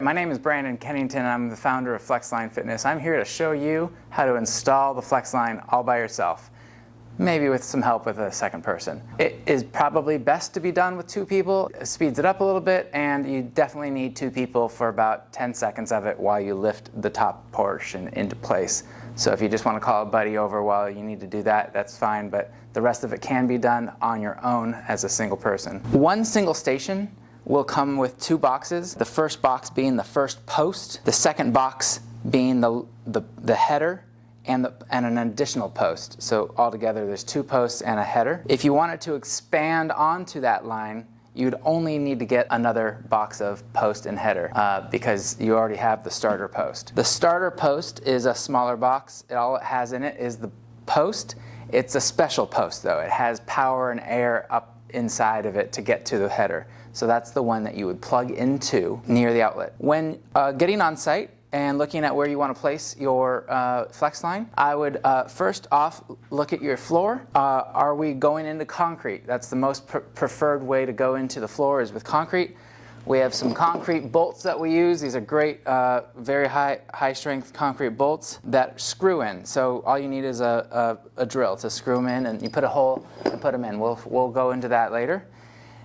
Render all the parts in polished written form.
My name is Brandon Kennington and I'm the founder of Flexline Fitness. I'm here to show you how to install the Flexline all by yourself, maybe with some help with a second person. It is probably best to be done with two people. It speeds it up a little bit, and you definitely need two people for about 10 seconds of it while you lift the top portion into place. So if you just want to call a buddy over while you need to do that, that's fine, but the rest of it can be done on your own as a single person. One single station will come with two boxes. The first box being the first post, the second box being the header and an additional post. So altogether there's two posts and a header. If you wanted to expand onto that line, you'd only need to get another box of post and header because you already have the starter post. The starter post is a smaller box. All it has in it is the post. It's a special post though. It has power and air up inside of it to get to the header. So that's the one that you would plug into near the outlet. When getting on site and looking at where you want to place your Flexline, I would first off look at your floor. Are we going into concrete? That's the most preferred way to go into the floor, is with concrete. We have some concrete bolts that we use. These are great, very high strength concrete bolts that screw in. So all you need is a drill to screw them in, and you put a hole and put them in. We'll go into that later.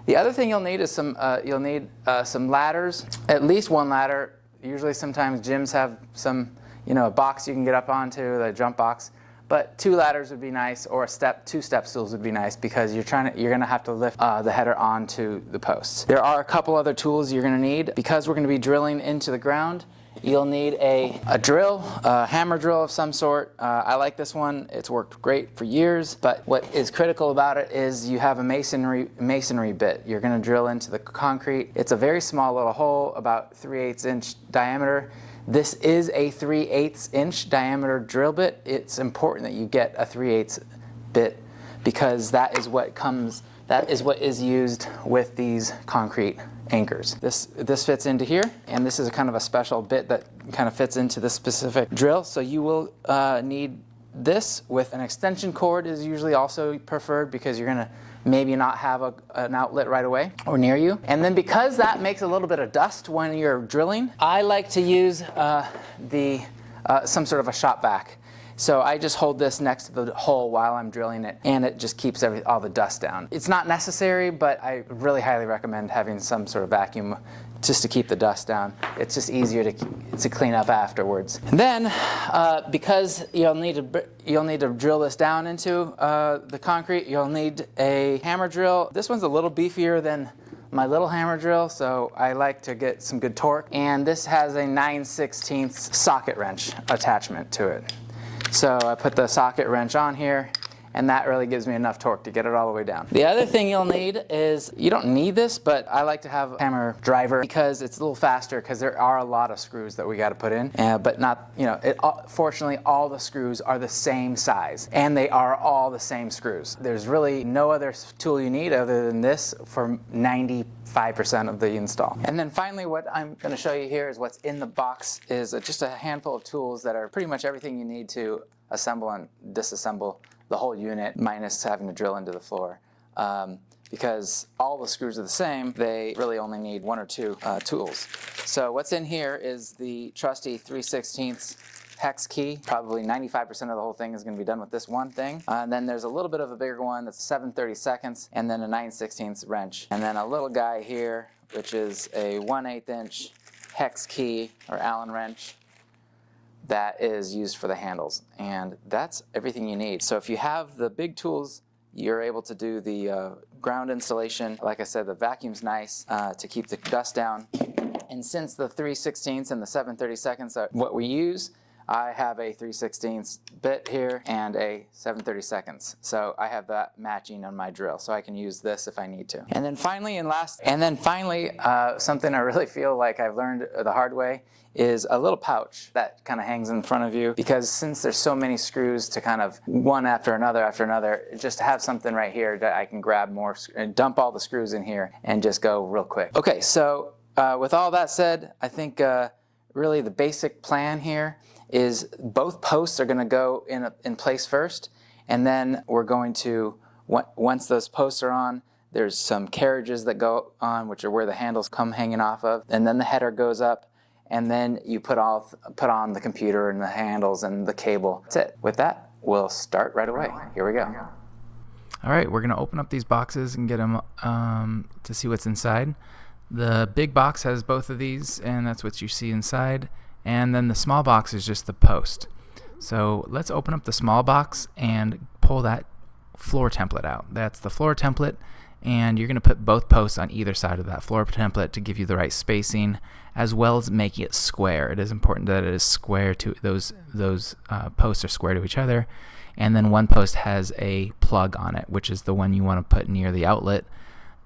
The other thing you'll need is some ladders, at least one ladder. Usually sometimes gyms have some, a box you can get up onto, the jump box. But two ladders would be nice, or two step stools would be nice, because you're going to have to lift the header onto the posts. There are a couple other tools you're going to need. Because we're going to be drilling into the ground, you'll need a drill, a hammer drill of some sort. I like this one. It's worked great for years. But what is critical about it is you have a masonry bit. You're going to drill into the concrete. It's a very small little hole, about 3/8 inch diameter. This is a 3/8 inch diameter drill bit. It's important that you get a 3/8 bit because that is what is used with these concrete anchors. This fits into here, and this is kind of a special bit that kind of fits into this specific drill. So you will need this with an extension cord is usually also preferred, because you're going to maybe not have an outlet right away or near you. And then because that makes a little bit of dust when you're drilling, I like to use some sort of a shop vac. So I just hold this next to the hole while I'm drilling it, and it just keeps all the dust down. It's not necessary, but I really highly recommend having some sort of vacuum just to keep the dust down. It's just easier to clean up afterwards. And then, because you'll need to drill this down into the concrete, you'll need a hammer drill. This one's a little beefier than my little hammer drill, so I like to get some good torque. And this has a 9/16 socket wrench attachment to it. So I put the socket wrench on here, and that really gives me enough torque to get it all the way down. The other thing you'll need is, you don't need this, but I like to have a hammer driver because it's a little faster, because there are a lot of screws that we got to put in, but not, fortunately all the screws are the same size, and they are all the same screws. There's really no other tool you need other than this for 95% of the install. And then finally, what I'm going to show you here is what's in the box is just a handful of tools that are pretty much everything you need to assemble and disassemble the whole unit, minus having to drill into the floor. Because all the screws are the same, they really only need one or two tools. So what's in here is the trusty 3/16 hex key. Probably 95% of the whole thing is going to be done with this one thing. And then there's a little bit of a bigger one that's 7/32, and then a 9/16 wrench. And then a little guy here, which is a 1/8 inch hex key or Allen wrench that is used for the handles. And that's everything you need. So if you have the big tools, you're able to do the ground installation. Like I said, the vacuum's nice to keep the dust down. And since the 3/16 and the 7/32 are what we use, I have a 3/16 bit here and a 7/32. So I have that matching on my drill, so I can use this if I need to. And then finally, something I really feel like I've learned the hard way is a little pouch that kind of hangs in front of you, because since there's so many screws to kind of one after another, just to have something right here that I can grab more and dump all the screws in here and just go real quick. Okay, so with all that said, I think really the basic plan here is both posts are going to go in place first, and then we're going to, once those posts are on, There's some carriages that go on, which are where the handles come hanging off of, and then the header goes up, and then you put on the computer and the handles and the cable. That's it. With that, we'll start right away. Here we go. All right, we're gonna open up these boxes and get them to see what's inside. The big box has both of these, and that's what you see inside. And then the small box is just the post. So let's open up the small box and pull that floor template out. That's the floor template, and you're gonna put both posts on either side of that floor template to give you the right spacing, as well as making it square. It is important that it is square to those posts are square to each other. And then one post has a plug on it, which is the one you want to put near the outlet.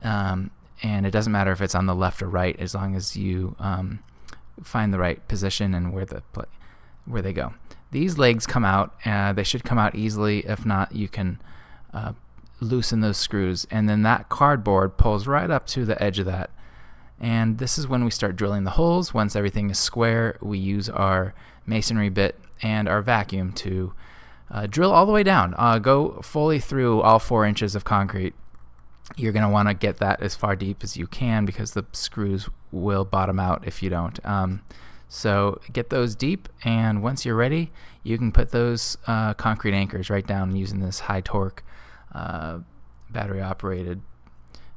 And it doesn't matter if it's on the left or right, as long as you find the right position and where they go. These legs come out. They should come out easily. If not, you can loosen those screws. And then that cardboard pulls right up to the edge of that. And this is when we start drilling the holes. Once everything is square, we use our masonry bit and our vacuum to drill all the way down. Go fully through all 4 inches of concrete. You're going to want to get that as far deep as you can because the screws will bottom out if you don't. So get those deep, and once you're ready, you can put those concrete anchors right down using this high torque battery operated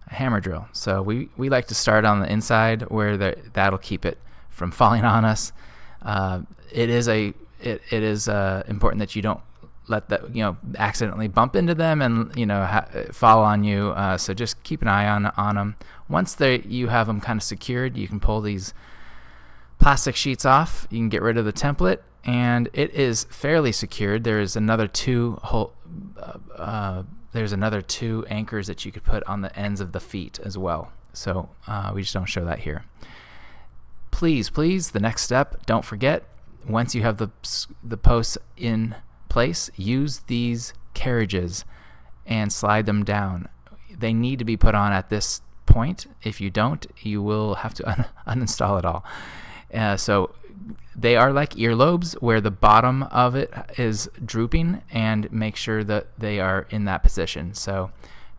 hammer drill. So we like to start on the inside where that'll keep it from falling on us. It is important that you don't let that accidentally bump into them and fall on you. So just keep an eye on them. Once you have them kind of secured, you can pull these plastic sheets off. You can get rid of the template, and it is fairly secured. There's another two anchors that you could put on the ends of the feet as well. So we just don't show that here. Please, the next step, don't forget, once you have the posts in place, use these carriages and slide them down. They need to be put on at this point. If you don't, you will have to uninstall it all. So they are like earlobes where the bottom of it is drooping, and make sure that they are in that position. So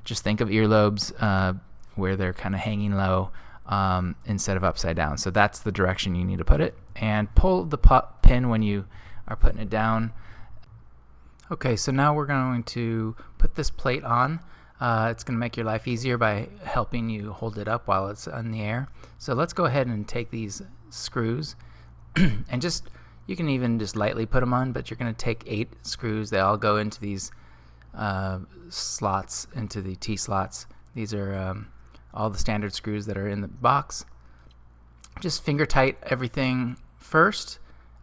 just think of earlobes where they're kind of hanging low instead of upside down. So that's the direction you need to put it, and pull the pin when you are putting it down. Okay, so now we're going to put this plate on. It's going to make your life easier by helping you hold it up while it's in the air. So let's go ahead and take these screws and you can even just lightly put them on, but you're going to take 8 screws. They all go into these slots, into the T-slots. These are all the standard screws that are in the box. Just finger tight everything first.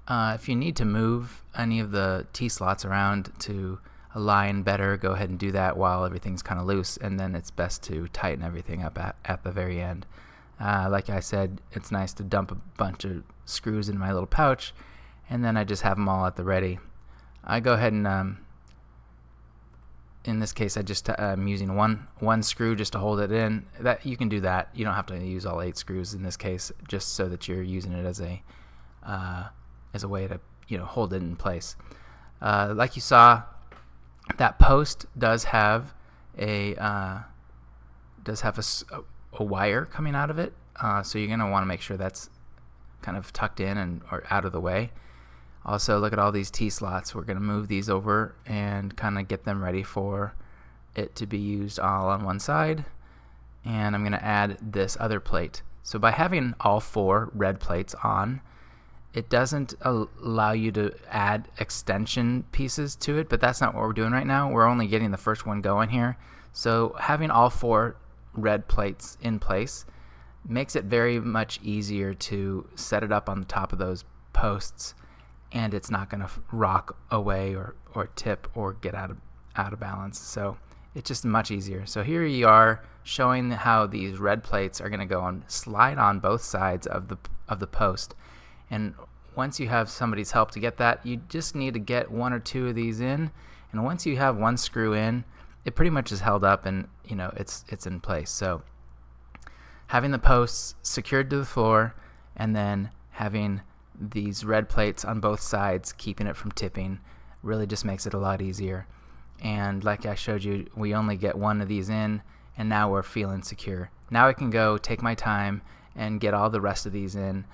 If you need to move any of the T-slots around to align better, go ahead and do that while everything's kind of loose, and then it's best to tighten everything up at the very end. Like I said, it's nice to dump a bunch of screws in my little pouch, and then I just have them all at the ready. I go ahead and, in this case, I'm using one screw just to hold it in. That you can do that. You don't have to use all 8 screws in this case, just so that you're using it as a way to hold it in place. Like you saw, that post does have a wire coming out of it, so you're going to want to make sure that's kind of tucked in or out of the way. Also, look at all these T-slots. We're going to move these over and kind of get them ready for it to be used all on one side. And I'm going to add this other plate. So by having all 4 red plates on, it doesn't allow you to add extension pieces to it, but that's not what we're doing right now. We're only getting the first one going here. So having all 4 red plates in place makes it very much easier to set it up on the top of those posts, and it's not going to rock away or tip or get out of balance. So it's just much easier. So here you are showing how these red plates are going to go on, slide on both sides of the post. And once you have somebody's help to get that, you just need to get 1 or 2 of these in. And once you have 1 screw in, it pretty much is held up, and it's in place. So having the posts secured to the floor, and then having these red plates on both sides, keeping it from tipping, really just makes it a lot easier. And like I showed you, we only get 1 of these in, and now we're feeling secure. Now I can go take my time and get all the rest of these in,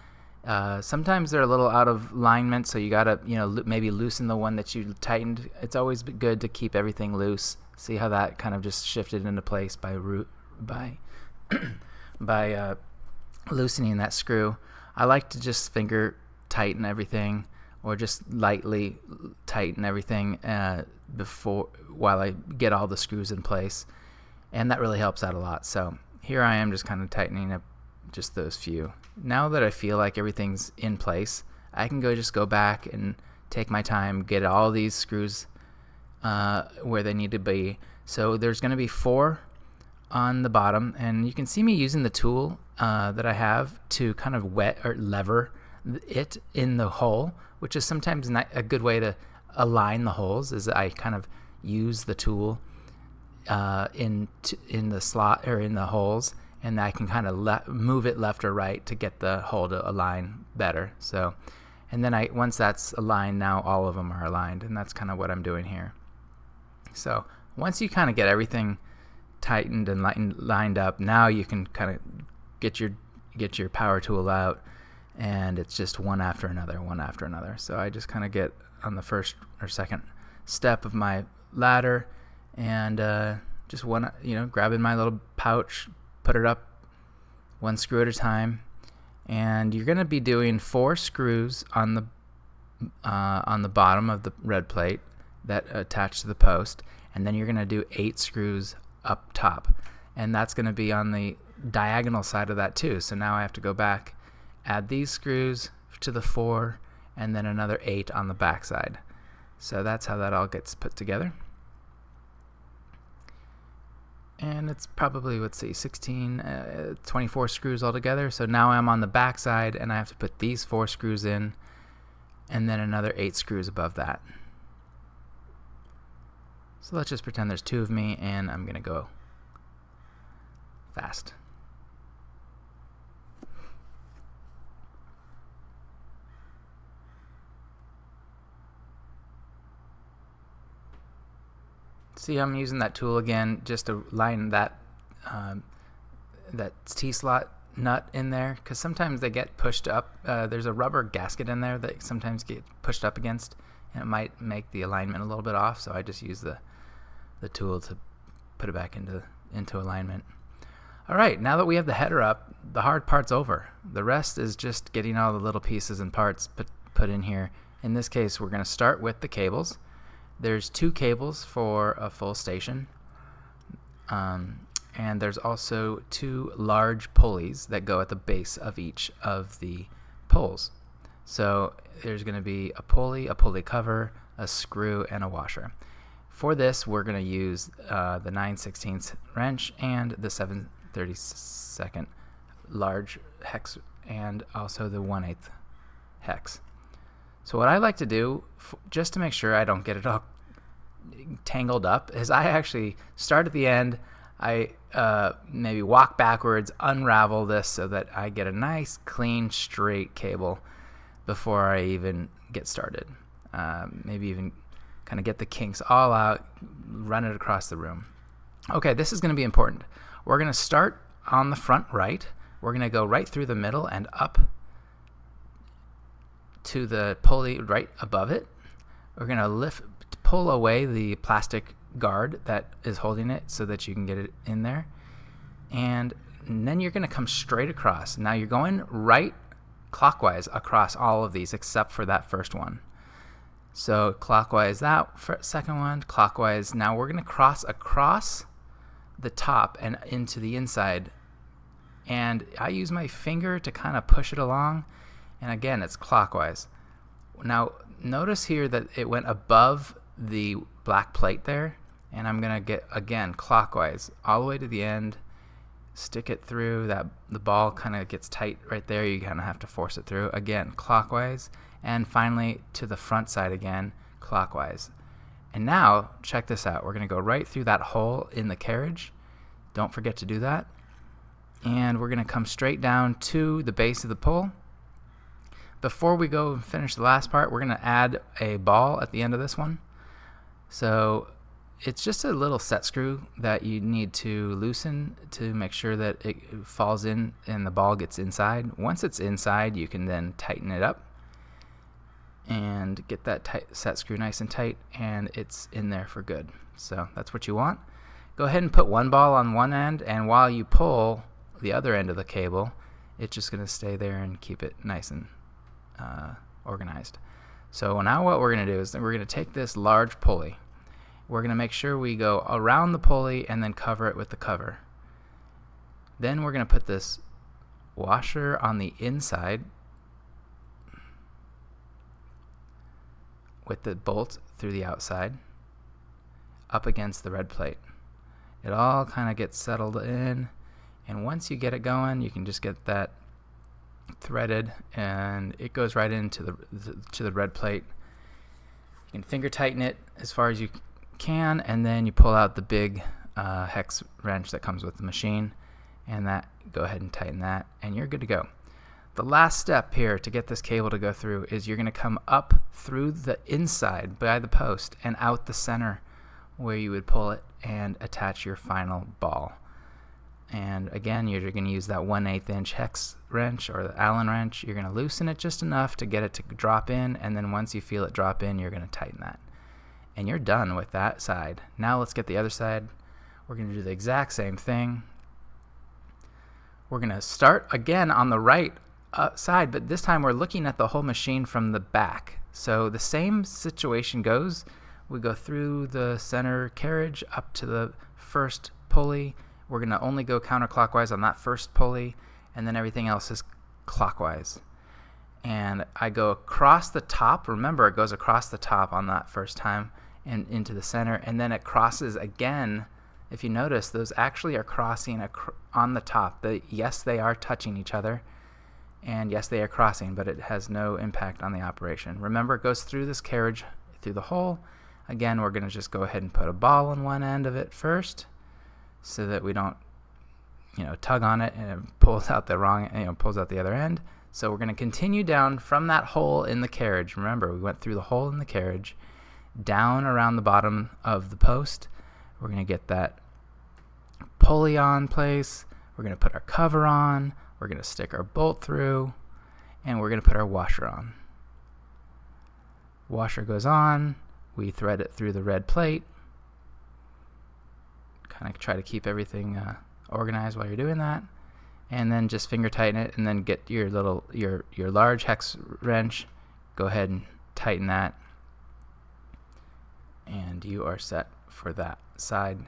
Sometimes they're a little out of alignment, so you gotta, maybe loosen the one that you tightened. It's always good to keep everything loose. See how that kind of just shifted into place by by loosening that screw. I like to just finger tighten everything, or just lightly tighten everything while I get all the screws in place, and that really helps out a lot. So here I am just kind of tightening up just those few. Now that I feel like everything's in place, I can just go back and take my time, get all these screws where they need to be. So there's going to be 4 on the bottom, and you can see me using the tool that I have to kind of wet or lever it in the hole, which is sometimes a good way to align the holes, is I kind of use the tool in the slot or in the holes, and I can kind of move it left or right to get the hole to align better. So, and then once that's aligned, now all of them are aligned, and that's kind of what I'm doing here. So once you kind of get everything tightened and lined up, now you can kind of get your power tool out, and it's just one after another. So I just kind of get on the first or second step of my ladder, and just grabbing my little pouch, put it up one screw at a time, and you're going to be doing 4 screws on the bottom of the red plate that attach to the post, and then you're going to do 8 screws up top, and that's going to be on the diagonal side of that too. So now I have to go back, add these screws to the 4, and then another 8 on the back side. So that's how that all gets put together. And it's probably, 24 screws altogether. So now I'm on the back side, and I have to put these 4 screws in, and then another 8 screws above that. So let's just pretend there's 2 of me, and I'm going to go fast. See, I'm using that tool again just to line that T-slot nut in there, because sometimes they get pushed up. There's a rubber gasket in there that sometimes get pushed up against, and it might make the alignment a little bit off, so I just use the tool to put it back into alignment. All right, now that we have the header up, the hard part's over. The rest is just getting all the little pieces and parts put in here. In this case, we're going to start with the cables. There's 2 cables for a full station, and there's also 2 large pulleys that go at the base of each of the poles. So there's going to be a pulley cover, a screw, and a washer. For this, we're going to use the 9/16 wrench and the 7/32 large hex, and also the 1/8 hex. So what I like to do, just to make sure I don't get it all tangled up, is I actually start at the end. I maybe walk backwards, unravel this so that I get a nice, clean, straight cable before I even get started. Maybe even kind of get the kinks all out, run it across the room. Okay, this is going to be important. We're going to start on the front right. We're going to go right through the middle and up to the pulley right above it. We're going to pull away the plastic guard that is holding it so that you can get it in there. And then you're going to come straight across. Now you're going right clockwise across all of these except for that first one. So clockwise that second one, clockwise. Now we're going to cross across the top and into the inside. And I use my finger to kind of push it along. And again, it's clockwise. Now notice here that it went above the black plate there. And I'm going to get, again, clockwise all the way to the end. Stick it through. The ball kind of gets tight right there. You kind of have to force it through. Again, clockwise. And finally to the front side again, clockwise. And now, check this out. We're going to go right through that hole in the carriage. Don't forget to do that. And we're going to come straight down to the base of the pole. Before we go finish the last part, we're going to add a ball at the end of this one. So it's just a little set screw that you need to loosen to make sure that it falls in and the ball gets inside. Once it's inside, you can then tighten it up and get that set screw nice and tight, and it's in there for good. So that's what you want. Go ahead and put one ball on one end, and while you pull the other end of the cable, it's just going to stay there and keep it nice and organized. So now what we're going to do is we're going to take this large pulley. We're going to make sure we go around the pulley and then cover it with the cover. Then we're going to put this washer on the inside with the bolt through the outside up against the red plate. It all kind of gets settled in, and once you get it going, you can just get that threaded, and it goes right into the red plate. You can finger tighten it as far as you can, and then you pull out the big hex wrench that comes with the machine, and that go ahead and tighten that, and you're good to go. The last step here to get this cable to go through is you're going to come up through the inside by the post and out the center where you would pull it and attach your final ball. And again, you're going to use that 1/8 inch hex wrench or the Allen wrench. You're going to loosen it just enough to get it to drop in, and then once you feel it drop in, you're going to tighten that. And you're done with that side. Now let's get the other side. We're going to do the exact same thing. We're going to start again on the right side, but this time we're looking at the whole machine from the back. So the same situation goes. We go through the center carriage up to the first pulley. We're going to only go counterclockwise on that first pulley, and then everything else is clockwise. And I go across the top. Remember, it goes across the top on that first time and into the center, and then it crosses again. If you notice, those actually are crossing on the top. Yes, they are touching each other, and yes, they are crossing, but it has no impact on the operation. Remember, it goes through this carriage, through the hole. Again, we're going to just go ahead and put a ball on one end of it first, so that we don't, tug on it and it pulls out pulls out the other end. So we're going to continue down from that hole in the carriage. Remember, we went through the hole in the carriage, down around the bottom of the post. We're going to get that pulley on place. We're going to put our cover on. We're going to stick our bolt through, and we're going to put our washer on. Washer goes on. We thread it through the red plate. Kind of try to keep everything organized while you're doing that, and then just finger tighten it, and then get your large hex wrench. Go ahead and tighten that, and you are set for that side.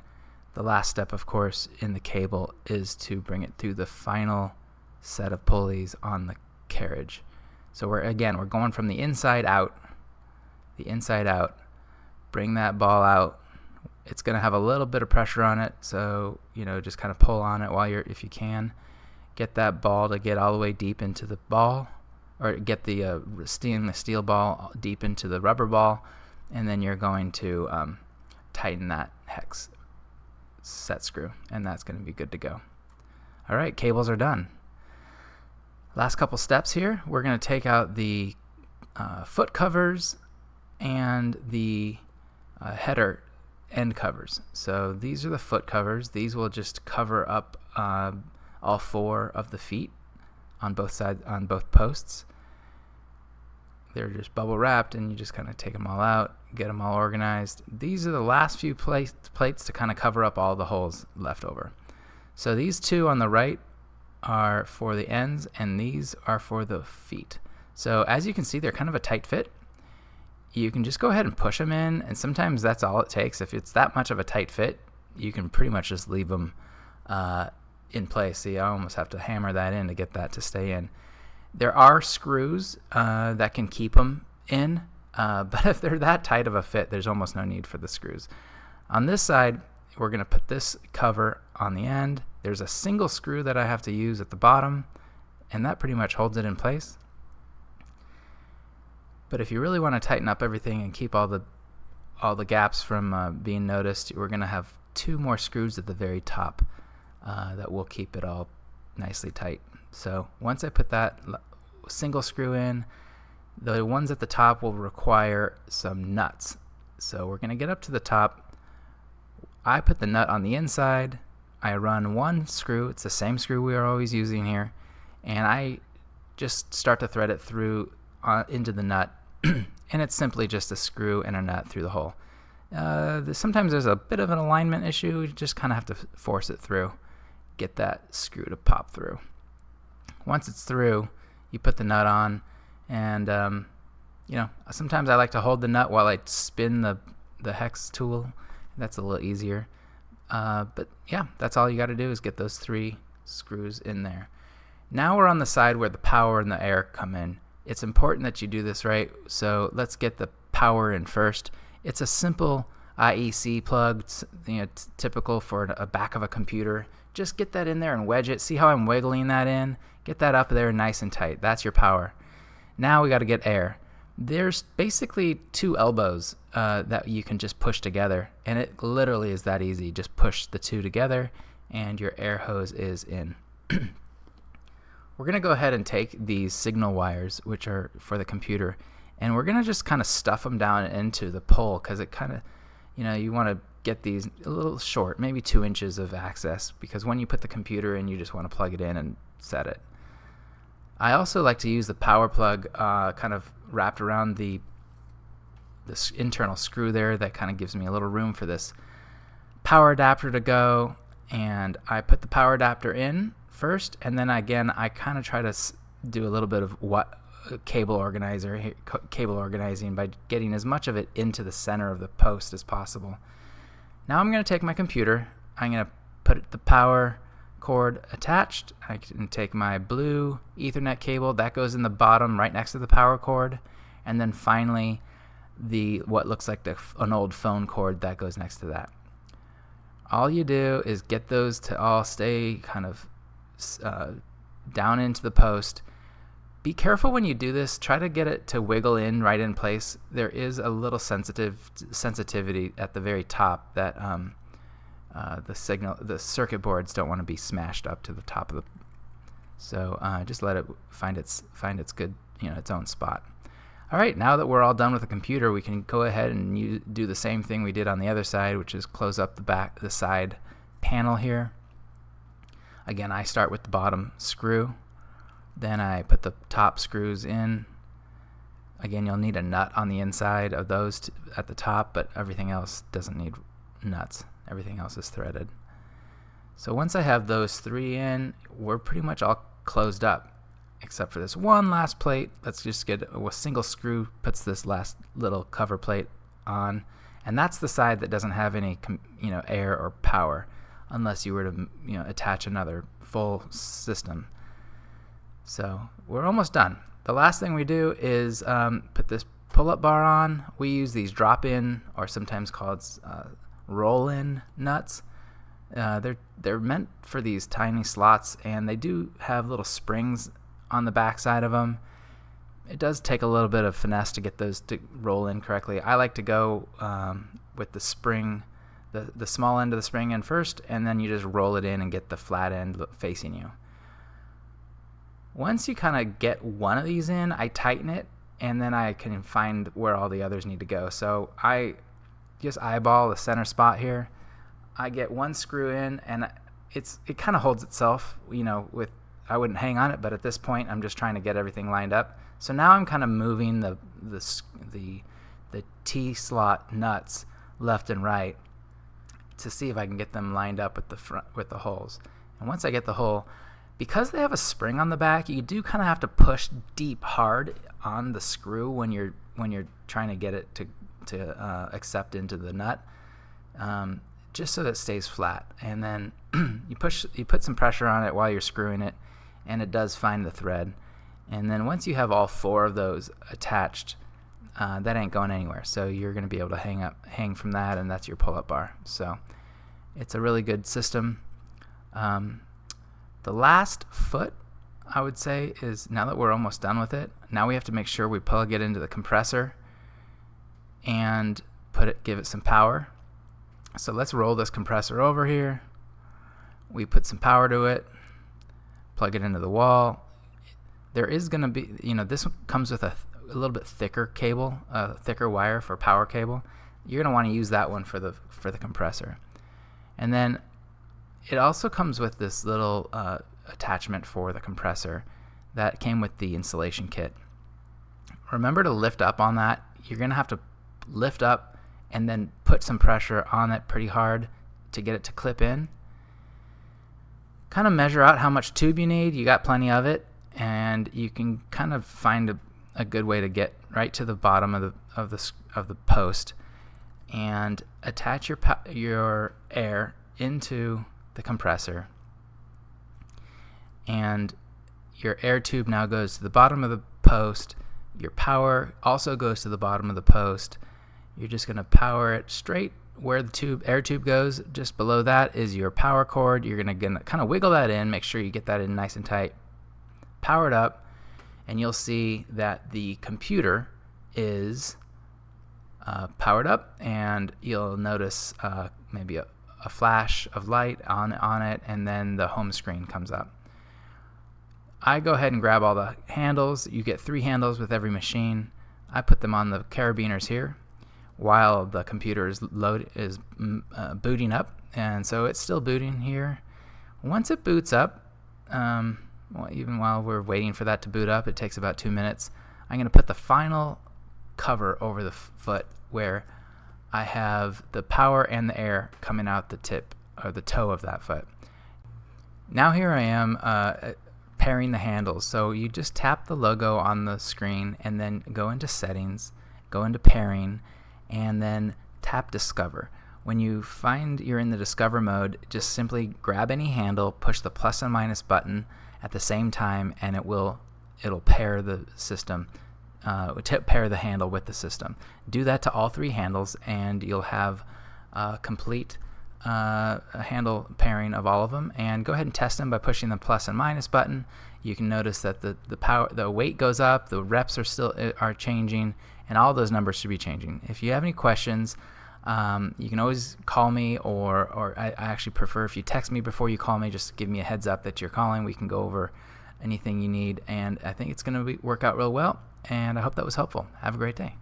The last step, of course, in the cable is to bring it through the final set of pulleys on the carriage. So we're going from the inside out. Bring that ball out. It's going to have a little bit of pressure on it, so just kind of pull on it if you can. Get that ball to get all the way deep into the ball, or get the stainless steel ball deep into the rubber ball, and then you're going to tighten that hex set screw, and that's going to be good to go. All right, cables are done. Last couple steps here. We're going to take out the foot covers and the header end covers. So these are the foot covers. These will just cover up all four of the feet on both sides, on both posts. They're just bubble wrapped, and you just kind of take them all out, get them all organized. These are the last few plates to kind of cover up all the holes left over. So these two on the right are for the ends, and these are for the feet. So as you can see, they're kind of a tight fit. You can just go ahead and push them in, and sometimes that's all it takes. If it's that much of a tight fit, you can pretty much just leave them in place. See, I almost have to hammer that in to get that to stay in. There are screws that can keep them in, but if they're that tight of a fit, there's almost no need for the screws. On this side, we're going to put this cover on the end. There's a single screw that I have to use at the bottom, and that pretty much holds it in place. But if you really want to tighten up everything and keep all the gaps from being noticed, we're going to have two more screws at the very top that will keep it all nicely tight. So once I put that single screw in, the ones at the top will require some nuts. So we're going to get up to the top, I put the nut on the inside. I run one screw. It's the same screw we are always using here. And I just start to thread it through into the nut. And it's simply just a screw and a nut through the hole. Sometimes there's a bit of an alignment issue. You just kind of have to force it through. Get that screw to pop through. Once it's through, you put the nut on, and sometimes I like to hold the nut while I spin the hex tool. That's a little easier. But yeah, that's all you got to do is get those 3 screws in there. Now we're on the side where the power and the air come in. It's important that you do this right, so let's get the power in first. It's a simple IEC plug, typical for a back of a computer. Just get that in there and wedge it. See how I'm wiggling that in? Get that up there nice and tight. That's your power. Now we got to get air. There's basically 2 elbows that you can just push together, and it literally is that easy. Just push the 2 together, and your air hose is in. We're going to go ahead and take these signal wires, which are for the computer, and we're going to just kind of stuff them down into the pole, because it kind of, you want to get these a little short, maybe 2 inches of access, because when you put the computer in, you just want to plug it in and set it. I also like to use the power plug kind of wrapped around the internal screw there. That kind of gives me a little room for this power adapter to go. And I put the power adapter in first, and then again I kind of try to do a little bit of cable organizing by getting as much of it into the center of the post as possible. Now I'm going to take my computer. I'm going to put the power cord attached. I can take my blue Ethernet cable that goes in the bottom right next to the power cord, and then finally what looks like an old phone cord that goes next to that. All you do is get those to all stay kind of down into the post. Be careful when you do this. Try to get it to wiggle in right in place. There is a little sensitivity at the very top that the circuit boards don't want to be smashed up to the top of the. So just let it find its good, its own spot. All right, now that we're all done with the computer, we can go ahead and do the same thing we did on the other side, which is close up the side panel here. Again, I start with the bottom screw. Then I put the top screws in. Again, you'll need a nut on the inside of those at the top, but everything else doesn't need nuts. Everything else is threaded. So once I have those 3 in, we're pretty much all closed up, except for this one last plate. Let's just get a single screw, puts this last little cover plate on, and that's the side that doesn't have any air or power, unless you were to attach another full system. So we're almost done. The last thing we do is put this pull-up bar on. We use these drop-in, or sometimes called roll-in nuts. They're meant for these tiny slots, and they do have little springs on the back side of them. It does take a little bit of finesse to get those to roll in correctly. I like to go with the spring, the small end of the spring in first, and then you just roll it in and get the flat end facing you. Once you kind of get one of these in, I tighten it, and then I can find where all the others need to go. So I just eyeball the center spot here. I get one screw in, and it kind of holds itself. I wouldn't hang on it, but at this point, I'm just trying to get everything lined up. So now I'm kind of moving the T-slot nuts left and right to see if I can get them lined up with the holes. And once I get the hole, because they have a spring on the back, you do kind of have to push deep hard on the screw when you're trying to get it to accept into the nut, just so that it stays flat. And then you put some pressure on it while you're screwing it, and it does find the thread. And then once you have all 4 of those attached, that ain't going anywhere. So you're going to be able to hang from that, and that's your pull-up bar. So it's a really good system. The last foot, I would say, is now that we're almost done with it, now we have to make sure we plug it into the compressor and give it some power. So let's roll this compressor over here. We put some power to it, plug it into the wall. There is going to be, this comes with a little bit thicker cable, a thicker wire for power cable. You're going to want to use that one for the compressor. And then it also comes with this little attachment for the compressor that came with the installation kit. Remember to lift up on that. You're going to have to lift up and then put some pressure on it pretty hard to get it to clip in. Kind of measure out how much tube you need. You got plenty of it, and you can kind of find a good way to get right to the bottom of the post and attach your air into the compressor. And your air tube now goes to the bottom of the post. Your power also goes to the bottom of the post. You're just going to power it straight where the air tube goes. Just below that is your power cord. You're going to kind of wiggle that in, make sure you get that in nice and tight. Power it up, and you'll see that the computer is powered up, and you'll notice maybe a flash of light on it, and then the home screen comes up. I go ahead and grab all the handles. You get 3 handles with every machine. I put them on the carabiners here while the computer is booting up, and so it's still booting here. Once it boots up, even while we're waiting for that to boot up, it takes about 2 minutes. I'm going to put the final cover over the foot where I have the power and the air coming out the tip or the toe of that foot. Now here I am pairing the handles. So you just tap the logo on the screen and then go into settings, go into pairing, and then tap discover. When you find you're in the discover mode, just simply grab any handle, push the plus and minus button at the same time, and it'll pair the system, pair the handle with the system. Do that to all 3 handles, and you'll have a complete handle pairing of all of them. And go ahead and test them by pushing the plus and minus button. You can notice that the weight goes up, the reps are changing, and all those numbers should be changing. If you have any questions, you can always call me, or I actually prefer if you text me before you call me. Just give me a heads up that you're calling. We can go over anything you need, and I think it's going to work out real well, and I hope that was helpful. Have a great day.